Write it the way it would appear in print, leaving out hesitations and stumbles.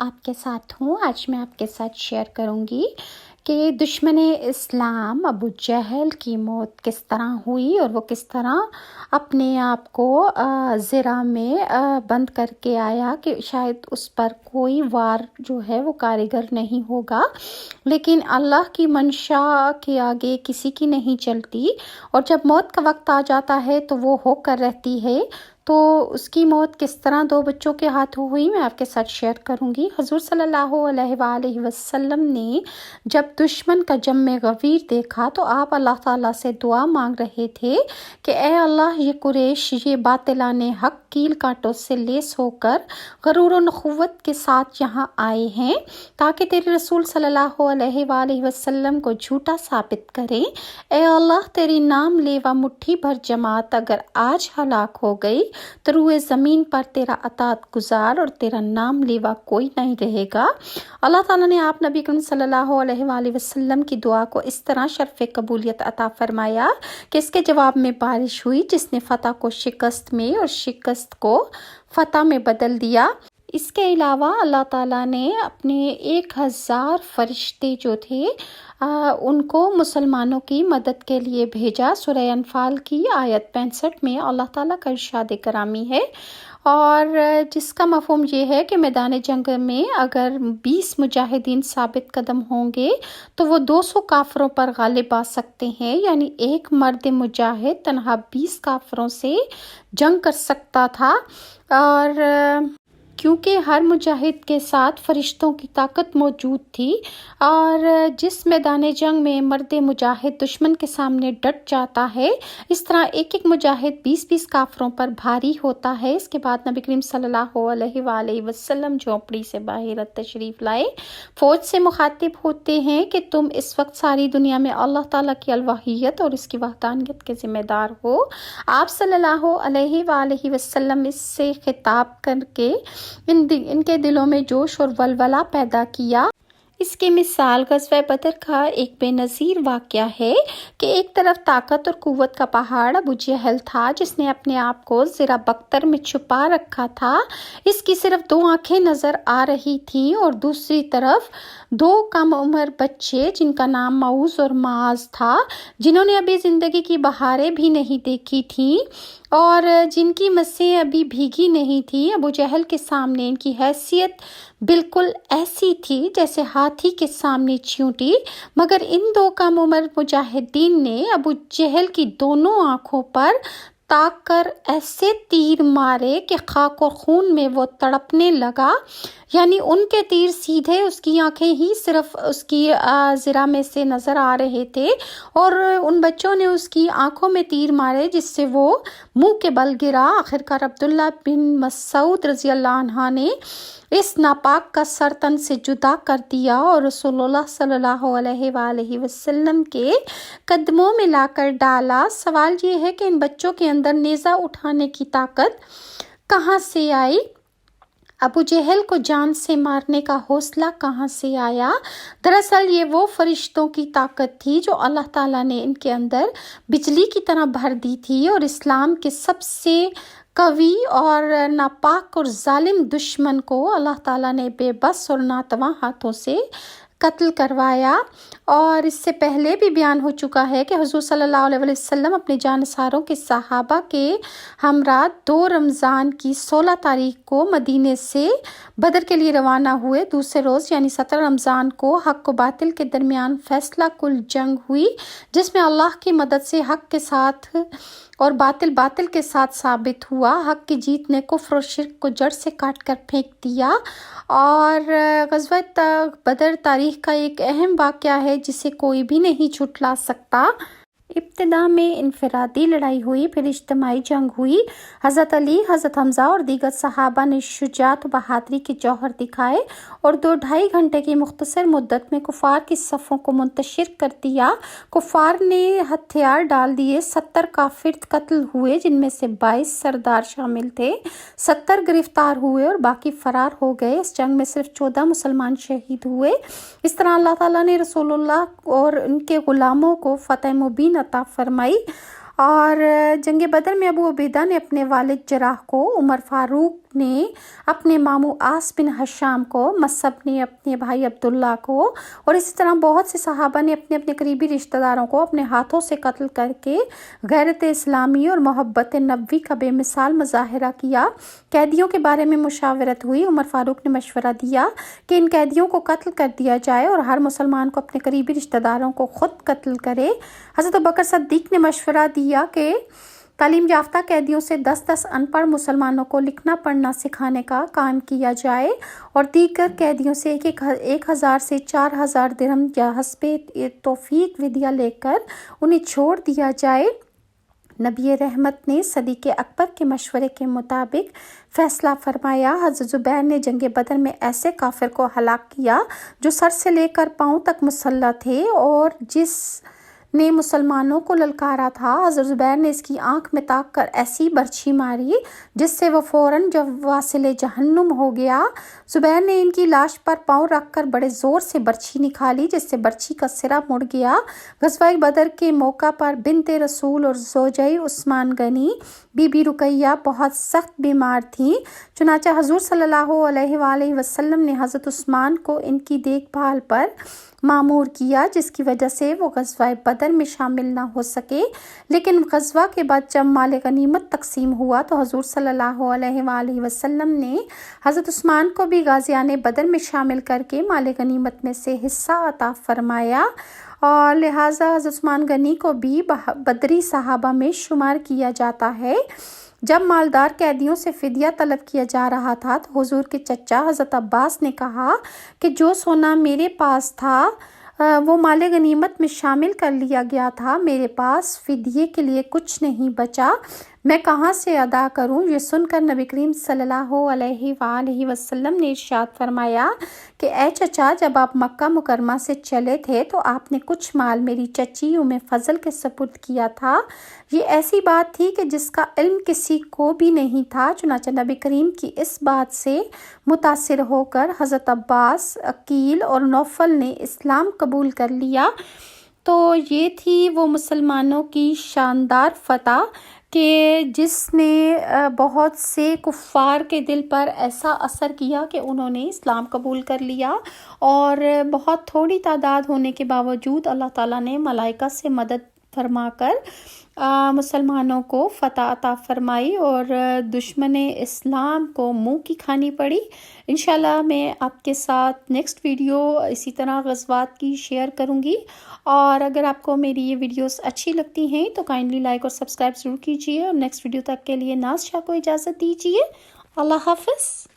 آپ کے ساتھ ہوں۔ آج میں آپ کے ساتھ شیئر کروں گی کہ دشمن اسلام ابو جہل کی موت کس طرح ہوئی اور وہ کس طرح اپنے آپ کو زرہ میں بند کر کے آیا کہ شاید اس پر کوئی وار جو ہے وہ کارگر نہیں ہوگا، لیکن اللہ کی منشا کے آگے کسی کی نہیں چلتی، اور جب موت کا وقت آ جاتا ہے تو وہ ہو کر رہتی ہے۔ تو اس کی موت کس طرح دو بچوں کے ہاتھوں ہوئی میں آپ کے ساتھ شیئر کروں گی۔ حضور صلی اللہ علیہ وآلہ وسلم نے جب دشمن کا جم غویر دیکھا تو آپ اللہ تعالیٰ سے دعا مانگ رہے تھے کہ اے اللہ، یہ قریش، یہ باطلان حق کیل کانٹوں سے لیس ہو کر غرور و نخوت کے ساتھ یہاں آئے ہیں تاکہ تیرے رسول صلی اللہ علیہ وآلہ وسلم کو جھوٹا ثابت کریں۔ اے اللہ، تیری نام لیوا مٹھی بھر جماعت اگر آج ہلاک ہو گئی تو روئے زمین پر تیرا اطاعت گزار اور تیرا نام لیوا کوئی نہیں رہے گا۔ اللہ تعالیٰ نے آپ نبی کریم صلی اللہ علیہ وآلہ وسلم کی دعا کو اس طرح شرف قبولیت عطا فرمایا کہ اس کے جواب میں بارش ہوئی جس نے فتح کو شکست میں اور شکست کو فتح میں بدل دیا۔ اس کے علاوہ اللہ تعالیٰ نے اپنے 1000 فرشتے جو تھے ان کو مسلمانوں کی مدد کے لیے بھیجا۔ سورہ انفال کی آیت 65 میں اللہ تعالیٰ کا ارشاد کرامی ہے، اور جس کا مفہوم یہ ہے کہ میدان جنگ میں اگر 20 مجاہدین ثابت قدم ہوں گے تو وہ 200 کافروں پر غالب آ سکتے ہیں، یعنی ایک مرد مجاہد تنہا 20 کافروں سے جنگ کر سکتا تھا۔ اور کیونکہ ہر مجاہد کے ساتھ فرشتوں کی طاقت موجود تھی، اور جس میدان جنگ میں مرد مجاہد دشمن کے سامنے ڈٹ جاتا ہے، اس طرح ایک ایک مجاہد 20 کافروں پر بھاری ہوتا ہے۔ اس کے بعد نبی کریم صلی اللہ علیہ وآلہ وسلم جھونپڑی سے باہر تشریف لائے، فوج سے مخاطب ہوتے ہیں کہ تم اس وقت ساری دنیا میں اللہ تعالیٰ کی الوحیت اور اس کی وحدانیت کے ذمہ دار ہو۔ آپ صلی اللہ علیہ وآلہ وسلم اس سے خطاب کر کے ان کے دلوں میں جوش اور ولولہ پیدا کیا۔ اس کی مثال غزوہ بدر کا ایک بے نظیر واقعہ ہے کہ ایک طرف طاقت اور قوت کا پہاڑ ابو جہل تھا جس نے اپنے آپ کو زرہ بختر میں چھپا رکھا تھا۔ اس کی صرف 2 آنکھیں نظر آ رہی تھیں، اور دوسری طرف 2 کم عمر بچے جن کا نام معوذ اور معاذ تھا، جنہوں نے ابھی زندگی کی بہاریں بھی نہیں دیکھی تھیں اور جن کی مسیں ابھی بھیگی نہیں تھی۔ ابو جہل کے سامنے ان کی حیثیت بالکل ایسی تھی جیسے ہاتھی کے سامنے چیونٹی، مگر ان 2 کم عمر مجاہدین نے ابو جہل کی دونوں آنکھوں پر تاک کر ایسے تیر مارے کہ خاک اور خون میں وہ تڑپنے لگا، یعنی ان کے تیر سیدھے اس کی آنکھیں ہی صرف اس کی زرہ میں سے نظر آ رہے تھے، اور ان بچوں نے اس کی آنکھوں میں تیر مارے جس سے وہ منہ کے بل گرا۔ آخرکار عبداللہ بن مسعود رضی اللہ عنہ نے اس ناپاک کا سر تن سے جدا کر دیا اور رسول اللہ صلی اللہ علیہ وآلہ وسلم کے قدموں میں لا کر ڈالا۔ سوال یہ ہے کہ ان بچوں کے اندر نیزہ اٹھانے کی طاقت کہاں سے آئی؟ ابو جہل کو جان سے مارنے کا حوصلہ کہاں سے آیا؟ دراصل یہ وہ فرشتوں کی طاقت تھی جو اللہ تعالیٰ نے ان کے اندر بجلی کی طرح بھر دی تھی، اور اسلام کے سب سے قوی اور ناپاک اور ظالم دشمن کو اللہ تعالیٰ نے بے بس اور ناتواں ہاتھوں سے قتل کروایا۔ اور اس سے پہلے بھی بیان ہو چکا ہے کہ حضور صلی اللہ علیہ وسلم اپنے جانثاروں کے صحابہ کے ہمراہ 2 رمضان کی 16 تاریخ کو مدینے سے بدر کے لیے روانہ ہوئے۔ دوسرے روز یعنی 17 رمضان کو حق و باطل کے درمیان فیصلہ کل جنگ ہوئی، جس میں اللہ کی مدد سے حق کے ساتھ اور باطل کے ساتھ ثابت ہوا۔ حق کی جیت نے کفر و شرک کو جڑ سے کاٹ کر پھینک دیا۔ اور غزوہ بدر تاریخ کا ایک اہم واقعہ ہے جسے کوئی بھی نہیں جھٹلا سکتا۔ ابتدا میں انفرادی لڑائی ہوئی، پھر اجتماعی جنگ ہوئی۔ حضرت علی، حضرت حمزہ اور دیگر صحابہ نے شجاعت و بہادری کے جوہر دکھائے اور 2-2.5 گھنٹے کی مختصر مدت میں کفار کی صفوں کو منتشر کر دیا۔ کفار نے ہتھیار ڈال دیے، 70 کافر قتل ہوئے جن میں سے 22 سردار شامل تھے، 70 گرفتار ہوئے اور باقی فرار ہو گئے۔ اس جنگ میں صرف 14 مسلمان شہید ہوئے۔ اس طرح اللہ تعالیٰ نے رسول اللہ اور ان کے غلاموں کو فتح مبین عطا فرمائی۔ اور جنگ بدر میں ابو عبیدہ نے اپنے والد جراح کو عمر فاروق نے اپنے ماموں آس بن ہشام کو، مصعب نے اپنے بھائی عبداللہ کو، اور اسی طرح بہت سے صحابہ نے اپنے اپنے قریبی رشتہ داروں کو اپنے ہاتھوں سے قتل کر کے غیرت اسلامی اور محبت نبوی کا بے مثال مظاہرہ کیا۔ قیدیوں کے بارے میں مشاورت ہوئی۔ عمر فاروق نے مشورہ دیا کہ ان قیدیوں کو قتل کر دیا جائے اور ہر مسلمان کو اپنے قریبی رشتہ داروں کو خود قتل کرے۔ حضرت ابوبکر صدیق نے مشورہ دیا کہ تعلیم یافتہ قیدیوں سے 10 ان پڑھ مسلمانوں کو لکھنا پڑھنا سکھانے کا کام کیا جائے اور دیگر قیدیوں سے 1000 سے 4000 درہم یا حسب توفیق فدیہ لے کر انہیں چھوڑ دیا جائے۔ نبی رحمت نے صدیق اکبر کے مشورے کے مطابق فیصلہ فرمایا۔ حضرت زبیر نے جنگ بدر میں ایسے کافر کو ہلاک کیا جو سر سے لے کر پاؤں تک مسلح تھے اور جس نے مسلمانوں کو للکارا تھا۔ حضرت زبیر نے اس کی آنکھ میں تاک کر ایسی برچھی ماری جس سے وہ فوراً واصل جہنم ہو گیا۔ زبیر نے ان کی لاش پر پاؤں رکھ کر بڑے زور سے برچھی نکالی جس سے برچھی کا سرا مڑ گیا۔ غزوہ بدر کے موقع پر بنت رسول اور زوجہ عثمان غنی بی بی رقیہ بہت سخت بیمار تھیں، چنانچہ حضور صلی اللہ علیہ وآلہ وسلم نے حضرت عثمان کو ان کی دیکھ بھال پر مامور کیا، جس کی وجہ سے وہ غزوہ بدر میں شامل نہ ہو سکے۔ لیکن غزوہ کے بعد جب مال غنیمت تقسیم ہوا تو حضور صلی اللہ علیہ وآلہ وسلم نے حضرت عثمان کو بھی غازیان بدر میں شامل کر کے مال غنیمت میں سے حصہ عطا فرمایا اور لہٰذا حضرت عثمان غنی کو بھی بدری صحابہ میں شمار کیا جاتا ہے۔ جب مالدار قیدیوں سے فدیہ طلب کیا جا رہا تھا تو حضور کے چچا حضرت عباس نے کہا کہ جو سونا میرے پاس تھا وہ مال غنیمت میں شامل کر لیا گیا تھا، میرے پاس فدیے کے لیے کچھ نہیں بچا، میں کہاں سے ادا کروں؟ یہ سن کر نبی کریم صلی اللہ علیہ وآلہ وسلم نے ارشاد فرمایا کہ اے چچا، جب آپ مکہ مکرمہ سے چلے تھے تو آپ نے کچھ مال میری چچی ام فضل کے سپرد کیا تھا۔ یہ ایسی بات تھی کہ جس کا علم کسی کو بھی نہیں تھا، چنانچہ نبی کریم کی اس بات سے متاثر ہو کر حضرت عباس، عقیل اور نوفل نے اسلام قبول کر لیا۔ تو یہ تھی وہ مسلمانوں کی شاندار فتح کہ جس نے بہت سے کفار کے دل پر ایسا اثر کیا کہ انہوں نے اسلام قبول کر لیا، اور بہت تھوڑی تعداد ہونے کے باوجود اللہ تعالیٰ نے ملائکہ سے مدد فرما کر مسلمانوں کو فتح عطا فرمائی اور دشمن اسلام کو منہ کی کھانی پڑی۔ انشاءاللہ میں آپ کے ساتھ نیکسٹ ویڈیو اسی طرح غزوات کی شیئر کروں گی، اور اگر آپ کو میری یہ ویڈیوز اچھی لگتی ہیں تو کائنڈلی لائک اور سبسکرائب ضرور کیجیے، اور نیکسٹ ویڈیو تک کے لیے ناز شاہ کو اجازت دیجیے۔ اللہ حافظ۔